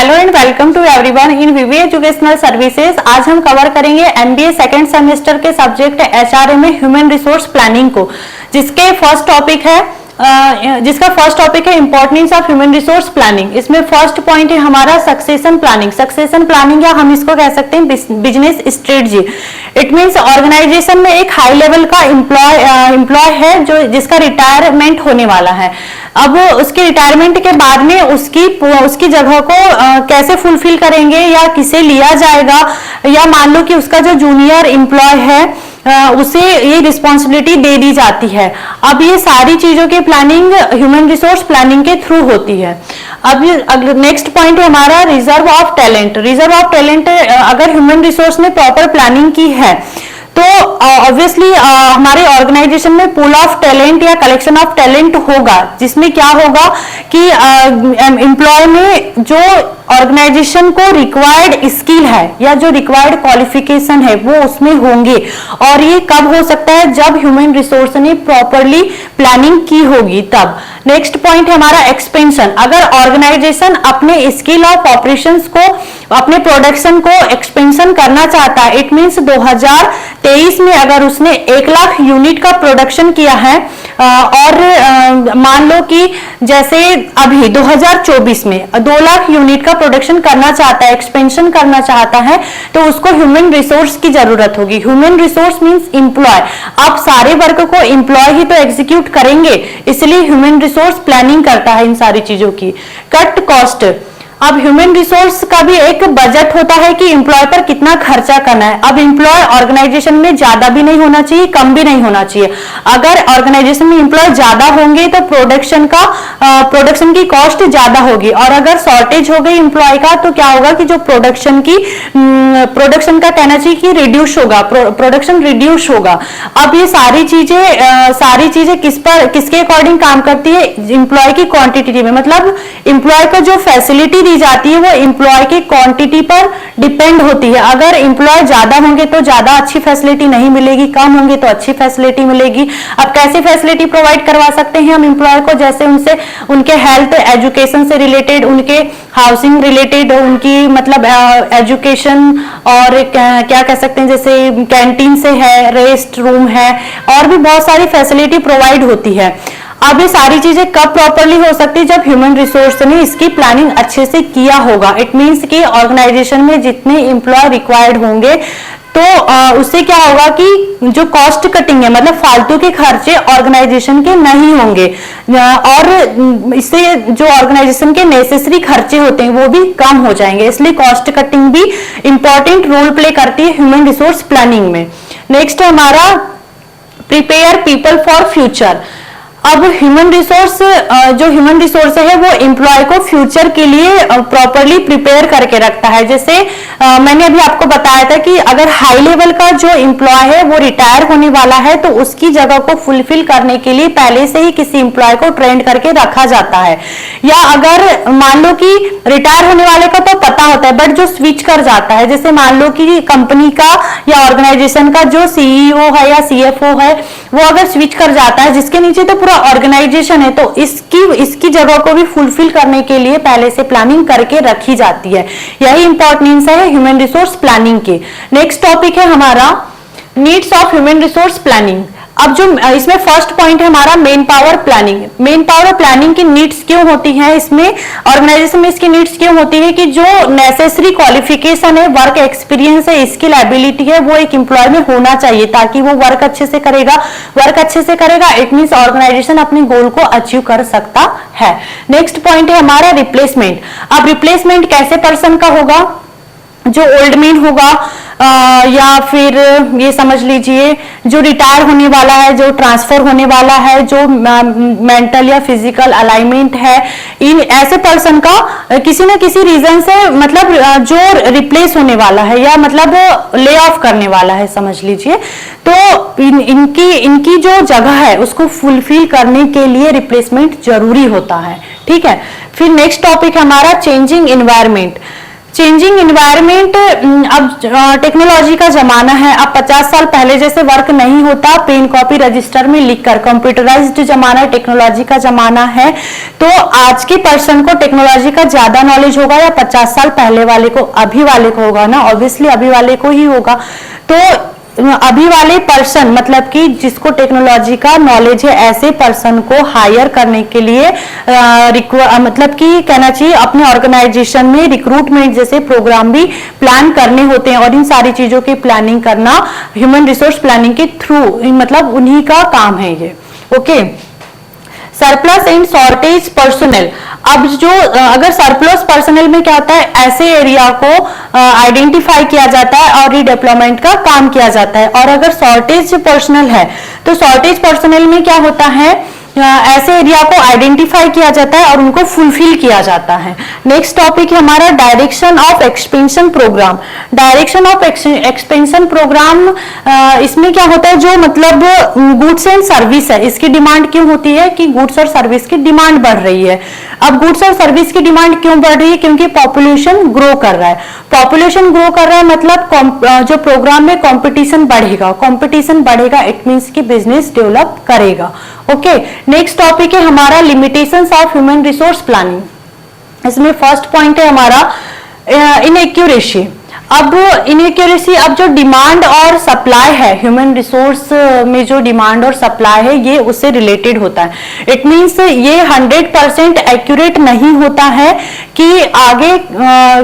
Hello and welcome to everyone in Vive educational services. आज हम कवर करेंगे एमबीए सेकंड सेमेस्टर के सब्जेक्ट एचआरए में ह्यूमन रिसोर्स प्लानिंग को, जिसका फर्स्ट टॉपिक है importance of human resource planning. इसमें फर्स्ट पॉइंट है हमारा सक्सेशन प्लानिंग या हम इसको कह सकते हैं business strategy. It means organization में एक हाई लेवल का एम्प्लॉय है जो जिसका रिटायरमेंट होने वाला है। अब उसके रिटायरमेंट के बाद में उसकी जगह को कैसे फुलफिल करेंगे या किसे लिया जाएगा, या मान लो कि उसका जो जूनियर एम्प्लॉय है उसे ये रिस्पॉन्सिबिलिटी दे दी जाती है। अब ये सारी चीजों की प्लानिंग ह्यूमन रिसोर्स प्लानिंग के थ्रू होती है। अब नेक्स्ट पॉइंट है हमारा रिजर्व ऑफ टैलेंट। अगर ह्यूमन रिसोर्स ने प्रॉपर प्लानिंग की है तो ऑब्वियसली हमारे ऑर्गेनाइजेशन में पूल ऑफ टैलेंट या कलेक्शन ऑफ टैलेंट होगा, जिसमें क्या होगा कि एम्प्लॉय में जो ऑर्गेनाइजेशन को रिक्वायर्ड स्किल है या जो रिक्वायर्ड क्वालिफिकेशन है वो उसमें होंगे। और ये कब हो सकता है? जब ह्यूमन रिसोर्स ने प्रॉपरली प्लानिंग की होगी तब। नेक्स्ट पॉइंट है हमारा एक्सपेंशन। अगर ऑर्गेनाइजेशन अपने स्किल ऑफ ऑपरेशंस को, अपने प्रोडक्शन को एक्सपेंशन करना चाहता है, इट मींस 2023 में अगर उसने 1 लाख यूनिट का प्रोडक्शन किया है और मान लो कि जैसे अभी 2024 में 2 लाख यूनिट का प्रोडक्शन करना चाहता है, एक्सपेंशन करना चाहता है, तो उसको ह्यूमन रिसोर्स की जरूरत होगी। Human resource means employ. अब सारे वर्क को एम्प्लॉय ही तो एग्जीक्यूट करेंगे, इसलिए ह्यूमन रिसोर्स प्लानिंग करता है इन सारी चीजों की। Cut cost. अब ह्यूमन रिसोर्स का भी एक बजट होता है कि एम्प्लॉय पर कितना खर्चा करना है। अब एम्प्लॉय ऑर्गेनाइजेशन में ज्यादा भी नहीं होना चाहिए, कम भी नहीं होना चाहिए। अगर ऑर्गेनाइजेशन में एम्प्लॉय ज्यादा होंगे तो प्रोडक्शन की कॉस्ट ज्यादा होगी, और अगर शॉर्टेज हो गई एम्प्लॉय का तो क्या होगा कि जो प्रोडक्शन का कहना चाहिए कि प्रोडक्शन रिड्यूस होगा। अब ये सारी चीजें किसके अकॉर्डिंग काम करती है? एम्प्लॉय की क्वांटिटी में। मतलब एम्प्लॉय को जो फैसिलिटी दी जाती है वो एम्प्लॉय की क्वांटिटी पर डिपेंड होती है। अगर एम्प्लॉय ज्यादा होंगे तो ज्यादा अच्छी फैसिलिटी नहीं मिलेगी, कम होंगे तो अच्छी फैसिलिटी मिलेगी। अब कैसी फैसिलिटी प्रोवाइड करवा सकते हैं हम एम्प्लॉय को? जैसे उनके हेल्थ एजुकेशन से रिलेटेड, उनके हाउसिंग रिलेटेड, उनकी मतलब एजुकेशन, और क्या कह सकते हैं जैसे कैंटीन से है, रेस्ट रूम है, और भी बहुत सारी फैसिलिटी प्रोवाइड होती है। अब ये सारी चीजें कब प्रॉपरली हो सकती है? जब ह्यूमन रिसोर्स ने इसकी प्लानिंग अच्छे से किया होगा। इट मींस कि ऑर्गेनाइजेशन में जितने एम्प्लॉय रिक्वायर्ड होंगे तो उससे क्या होगा कि जो कॉस्ट कटिंग है, मतलब फालतू के खर्चे ऑर्गेनाइजेशन के नहीं होंगे, और इससे जो ऑर्गेनाइजेशन के नेसेसरी खर्चे होते हैं वो भी कम हो जाएंगे। इसलिए कॉस्ट कटिंग भी इंपॉर्टेंट रोल प्ले करती है ह्यूमन रिसोर्स प्लानिंग में। नेक्स्ट है हमारा प्रिपेयर पीपल फॉर फ्यूचर। अब ह्यूमन रिसोर्स है वो एम्प्लॉय को फ्यूचर के लिए प्रॉपरली प्रिपेयर करके रखता है। जैसे मैंने अभी आपको बताया था कि अगर हाई लेवल का जो एम्प्लॉय है वो रिटायर होने वाला है तो उसकी जगह को फुलफिल करने के लिए पहले से ही किसी एम्प्लॉय को ट्रेन करके रखा जाता है। या अगर मान लो कि रिटायर होने वाले का तो पता होता है, बट जो स्विच कर जाता है, जैसे मान लो कि कंपनी का या ऑर्गेनाइजेशन का जो सीईओ है या सीएफओ है वो अगर स्विच कर जाता है, जिसके नीचे तो पूरा ऑर्गेनाइजेशन है, तो इसकी जगह को भी फुलफिल करने के लिए पहले से प्लानिंग करके रखी जाती है। यही इंपॉर्टेंस है ह्यूमन रिसोर्स प्लानिंग की। नेक्स्ट टॉपिक है हमारा needs of human resource planning. अब जो इसमें फर्स्ट पॉइंट है हमारा मेन पावर प्लानिंग की नीड्स क्यों होती है इसमें ऑर्गेनाइजेशन में? इसकी नीड्स क्यों होती है कि जो नेसेसरी क्वालिफिकेशन है, वर्क एक्सपीरियंस है, स्किल एबिलिटी है, वो एक एम्प्लॉय में होना चाहिए ताकि वो वर्क अच्छे से करेगा। इट मींस ऑर्गेनाइजेशन अपने गोल को अचीव कर सकता है। नेक्स्ट पॉइंट है हमारा रिप्लेसमेंट। अब रिप्लेसमेंट कैसे पर्सन का होगा? जो ओल्ड मैन होगा, या फिर ये समझ लीजिए जो रिटायर होने वाला है, जो ट्रांसफर होने वाला है, जो मेंटल या फिजिकल अलाइनमेंट है, इन ऐसे पर्सन का किसी न किसी रीजन से मतलब जो रिप्लेस होने वाला है या मतलब ले ऑफ करने वाला है समझ लीजिए, तो इनकी जो जगह है उसको फुलफिल करने के लिए रिप्लेसमेंट जरूरी होता है। ठीक है। फिर नेक्स्ट टॉपिक है हमारा चेंजिंग एनवायरनमेंट। चेंजिंग इन्वायरमेंट, अब टेक्नोलॉजी का जमाना है। अब 50 साल पहले जैसे वर्क नहीं होता पेन कॉपी रजिस्टर में लिखकर, कंप्यूटराइज्ड जमाना, टेक्नोलॉजी का जमाना है। तो आज के पर्सन को टेक्नोलॉजी का ज्यादा नॉलेज होगा या 50 साल पहले वाले को, अभी वाले को होगा ना, ऑब्वियसली अभी वाले को ही होगा। तो अभी वाले पर्सन मतलब कि जिसको टेक्नोलॉजी का नॉलेज है, ऐसे पर्सन को हायर करने के लिए मतलब कि कहना चाहिए अपने ऑर्गेनाइजेशन में रिक्रूटमेंट जैसे प्रोग्राम भी प्लान करने होते हैं, और इन सारी चीजों की प्लानिंग करना ह्यूमन रिसोर्स प्लानिंग के थ्रू मतलब उन्हीं का काम है ये। Okay, surplus and shortage personal. अब जो अगर सरप्लस पर्सनल में क्या होता है, ऐसे एरिया को आइडेंटिफाई किया जाता है और रीडेप्लॉयमेंट का काम किया जाता है। और अगर शॉर्टेज पर्सनल है तो शॉर्टेज पर्सनल में क्या होता है, ऐसे एरिया को आइडेंटिफाई किया जाता है और उनको फुलफिल किया जाता है। नेक्स्ट टॉपिक है हमारा direction of expansion program. Direction of expansion program, इसमें क्या होता है, जो मतलब गुड्स एंड सर्विस है, इसकी डिमांड क्यों होती है कि गुड्स और सर्विस की डिमांड बढ़ रही है। अब गुड्स और सर्विस की डिमांड क्यों बढ़ रही है, क्योंकि पॉपुलेशन ग्रो कर रहा है। पॉपुलेशन ग्रो कर रहा है मतलब जो प्रोग्राम में कंपटीशन बढ़ेगा, कंपटीशन बढ़ेगा इट मींस कि बिजनेस डेवलप करेगा। ओके, नेक्स्ट टॉपिक है हमारा limitations of human resource planning. इसमें फर्स्ट पॉइंट है हमारा इनएक्यूरेसी। अब इनएक्यूरेसी, अब जो डिमांड और सप्लाई है ह्यूमन रिसोर्स में, जो डिमांड और सप्लाई है ये उससे रिलेटेड होता है। इट मींस ये 100% एक्यूरेट नहीं होता है कि आगे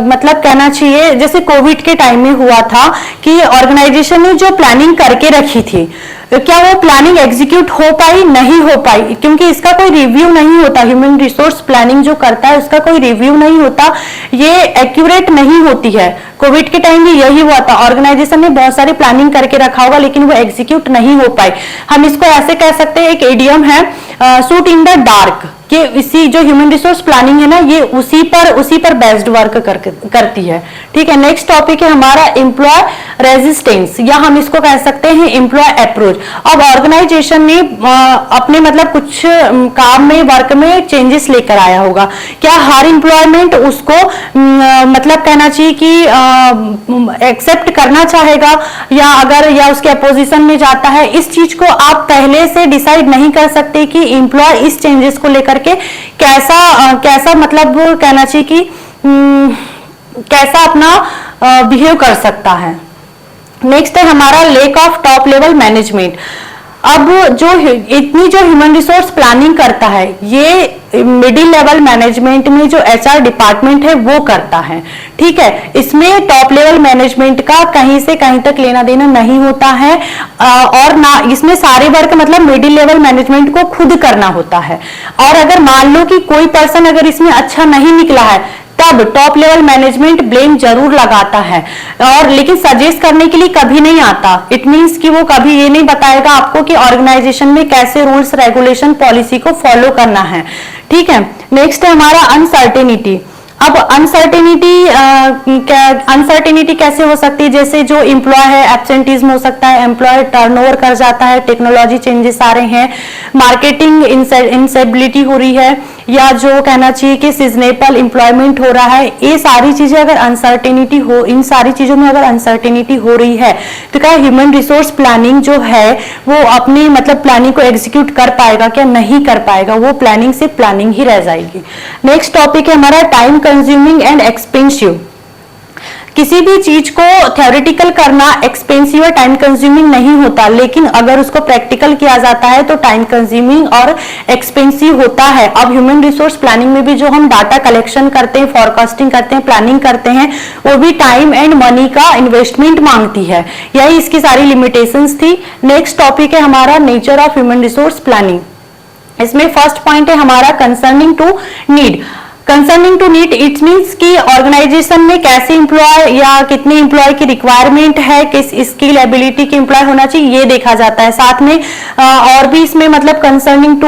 मतलब कहना चाहिए जैसे कोविड के टाइम में हुआ था कि ऑर्गेनाइजेशन ने जो प्लानिंग करके रखी थी, क्या वो प्लानिंग एग्जीक्यूट हो पाई, नहीं हो पाई, क्योंकि इसका कोई रिव्यू नहीं होता। ह्यूमन रिसोर्स प्लानिंग जो करता है उसका कोई रिव्यू नहीं होता, ये एक्यूरेट नहीं होती है। कोविड के टाइम में यही हुआ था, ऑर्गेनाइजेशन ने बहुत सारी प्लानिंग करके रखा होगा लेकिन वो एग्जीक्यूट नहीं हो पाई। हम इसको ऐसे कह सकते हैं, एक एडियम है शूट इन द डार्क, कि इसी जो ह्यूमन रिसोर्स प्लानिंग है ना ये उसी पर बेस्ड वर्क करती है। ठीक है, नेक्स्ट टॉपिक है हमारा एम्प्लॉय रेजिस्टेंस, या हम इसको कह सकते हैं एम्प्लॉय अप्रोच। अब ऑर्गेनाइजेशन ने अपने मतलब कुछ काम में वर्क में चेंजेस लेकर आया होगा, क्या हर एम्प्लॉयमेंट उसको मतलब कहना चाहिए कि एक्सेप्ट करना चाहेगा या उसके अपोजिशन में जाता है। इस चीज को आप पहले से डिसाइड नहीं कर सकते कि एम्प्लॉय इस चेंजेस को लेकर के कैसा मतलब कहना चाहिए कि कैसा अपना बिहेव कर सकता है। नेक्स्ट है हमारा lack of top level management. अब जो इतनी जो ह्यूमन रिसोर्स प्लानिंग करता है ये मिडिल लेवल मैनेजमेंट में जो एचआर डिपार्टमेंट है वो करता है। ठीक है, इसमें टॉप लेवल मैनेजमेंट का कहीं से कहीं तक लेना देना नहीं होता है, और ना इसमें सारे वर्क मतलब मिडिल लेवल मैनेजमेंट को खुद करना होता है। और अगर मान लो कि कोई पर्सन अगर इसमें अच्छा नहीं निकला है तब टॉप लेवल मैनेजमेंट ब्लेम जरूर लगाता है, और लेकिन सजेस्ट करने के लिए कभी नहीं आता। इट मींस कि वो कभी ये नहीं बताएगा आपको कि ऑर्गेनाइजेशन में कैसे रूल्स रेगुलेशन पॉलिसी को फॉलो करना है। ठीक है, नेक्स्ट है हमारा अनसर्टेनिटी। अब अनसर्टेनिटी कैसे हो सकती है, जैसे जो एम्प्लॉय है एब्सेंटीज्म हो सकता है, एम्प्लॉय टर्नओवर कर जाता है, टेक्नोलॉजी चेंजेस आ रहे हैं, मार्केटिंग इंस्टेबिलिटी हो रही है, या जो कहना चाहिए कि सीजनेबल एम्प्लॉयमेंट हो रहा है। ये सारी चीजें अगर अनसर्टेनिटी हो, इन सारी चीजों में अगर अनसर्टेनिटी हो रही है तो क्या ह्यूमन रिसोर्स प्लानिंग जो है वो अपनी मतलब प्लानिंग को एग्जीक्यूट कर पाएगा, क्या नहीं कर पाएगा, वो प्लानिंग से प्लानिंग ही रह जाएगी। नेक्स्ट टॉपिक है हमारा टाइम कंज्यूमिंग एंड एक्सपेंसिव। किसी भी चीज को थ्योरेटिकल करना एक्सपेंसिव और टाइम कंज्यूमिंग नहीं होता, लेकिन अगर उसको प्रैक्टिकल किया जाता है तो टाइम कंज्यूमिंग और एक्सपेंसिव होता है। अब ह्यूमन रिसोर्स प्लानिंग में भी जो हम डाटा कलेक्शन करते हैं, फॉरकास्टिंग करते हैं, प्लानिंग करते हैं, वो भी टाइम एंड मनी का इन्वेस्टमेंट मांगती है। यही इसकी सारी लिमिटेशंस थी। नेक्स्ट टॉपिक है हमारा nature of human resource planning. इसमें फर्स्ट पॉइंट है हमारा concerning to need. Concerning to need it means कि ऑर्गेनाइजेशन में कैसे एम्प्लॉय या कितने एम्प्लॉय की रिक्वायरमेंट है, किस स्किल एबिलिटी के एम्प्लॉय होना चाहिए, ये देखा जाता है। साथ में और भी इसमें मतलब concerning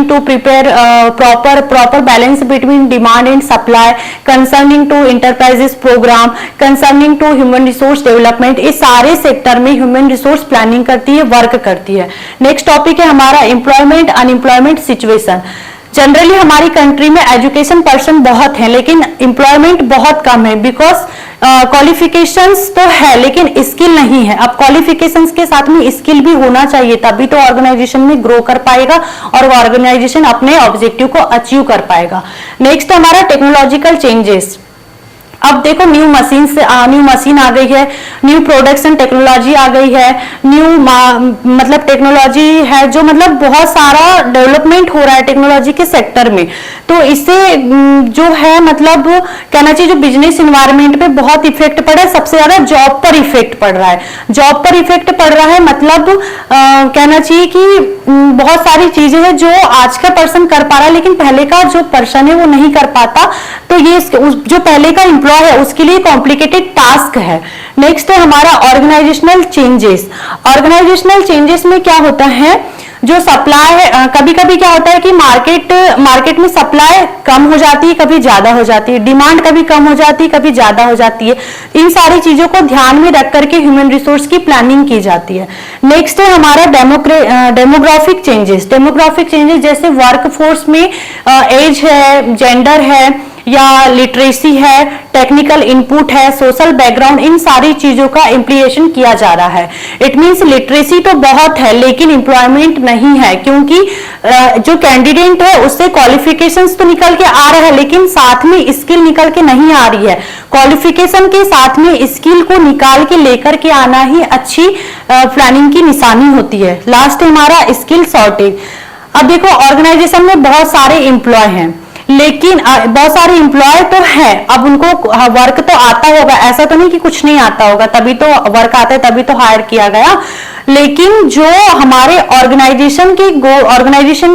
to prepare proper balance between demand and supply, concerning to enterprises program, concerning to human resource development. इस सारे सेक्टर में ह्यूमन रिसोर्स प्लानिंग करती है, वर्क करती है। नेक्स्ट टॉपिक है हमारा एम्प्लॉयमेंट अनएम्प्लॉयमेंट सिचुएशन। जनरली हमारी कंट्री में एजुकेशन पर्सन बहुत है लेकिन एम्प्लॉयमेंट बहुत कम है, बिकॉज क्वालिफिकेशंस तो है लेकिन स्किल नहीं है। अब क्वालिफिकेशंस के साथ में स्किल भी होना चाहिए, तभी तो ऑर्गेनाइजेशन में ग्रो कर पाएगा और वो ऑर्गेनाइजेशन अपने ऑब्जेक्टिव को अचीव कर पाएगा। नेक्स्ट हमारा टेक्नोलॉजिकल चेंजेस। अब देखो न्यू मशीन आ गई है, न्यू प्रोडक्शन टेक्नोलॉजी आ गई है, न्यू मतलब टेक्नोलॉजी है, जो मतलब बहुत सारा डेवलपमेंट हो रहा है टेक्नोलॉजी के सेक्टर में। तो इससे जो है मतलब कहना चाहिए जो बिजनेस इन्वायरमेंट पे बहुत इफेक्ट पड़ा है, सबसे ज्यादा जॉब पर इफेक्ट पड़ रहा है। जॉब पर इफेक्ट पड़ रहा है मतलब कहना चाहिए कि बहुत सारी चीजें हैं जो आज का पर्सन कर पा रहा है लेकिन पहले का जो पर्सन है वो नहीं कर पाता। तो ये जो पहले का एम्प्लॉय है उसके लिए कॉम्प्लिकेटेड टास्क है। नेक्स्ट है हमारा ऑर्गेनाइजेशनल चेंजेस। ऑर्गेनाइजेशनल चेंजेस में क्या होता है, जो सप्लाई है, कभी कभी क्या होता है कि मार्केट में सप्लाई कम हो जाती है, कभी ज्यादा हो जाती है, डिमांड कभी कम हो जाती है, कभी ज्यादा हो जाती है। इन सारी चीजों को ध्यान में रख करके ह्यूमन रिसोर्स की प्लानिंग की जाती है। नेक्स्ट है हमारा डेमोग्राफिक चेंजेस। डेमोग्राफिक चेंजेस जैसे वर्कफोर्स में एज है, जेंडर है या लिटरेसी है, टेक्निकल इनपुट है, सोशल बैकग्राउंड, इन सारी चीजों का इम्प्लीकेशन किया जा रहा है। इट मींस लिटरेसी तो बहुत है लेकिन एम्प्लॉयमेंट नहीं है, क्योंकि जो कैंडिडेट है उससे क्वालिफिकेशंस तो निकल के आ रहा है लेकिन साथ में स्किल निकल के नहीं आ रही है। क्वालिफिकेशन के साथ में स्किल को निकाल के लेकर के आना ही अच्छी प्लानिंग की निशानी होती है। लास्ट हमारा स्किल शॉर्टेज। अब देखो ऑर्गेनाइजेशन में बहुत सारे एम्प्लॉय हैं लेकिन बहुत सारे एम्प्लॉय तो है, अब उनको वर्क तो आता होगा, ऐसा तो नहीं कि कुछ नहीं आता होगा, तभी तो वर्क आता है, तभी तो हायर किया गया। लेकिन जो हमारे ऑर्गेनाइजेशन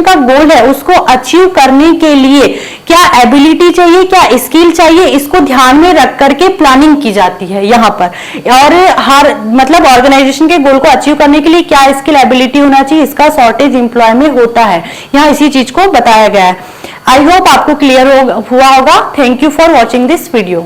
का गोल है उसको अचीव करने के लिए क्या एबिलिटी चाहिए, क्या स्किल चाहिए, इसको ध्यान में रख करके प्लानिंग की जाती है यहाँ पर। और हर मतलब ऑर्गेनाइजेशन के गोल को अचीव करने के लिए क्या स्किल एबिलिटी होना चाहिए, इसका शॉर्टेज एम्प्लॉय में होता है। यहाँ इसी चीज को बताया गया है। आई होप आपको क्लियर हुआ होगा। Thank you for watching this video.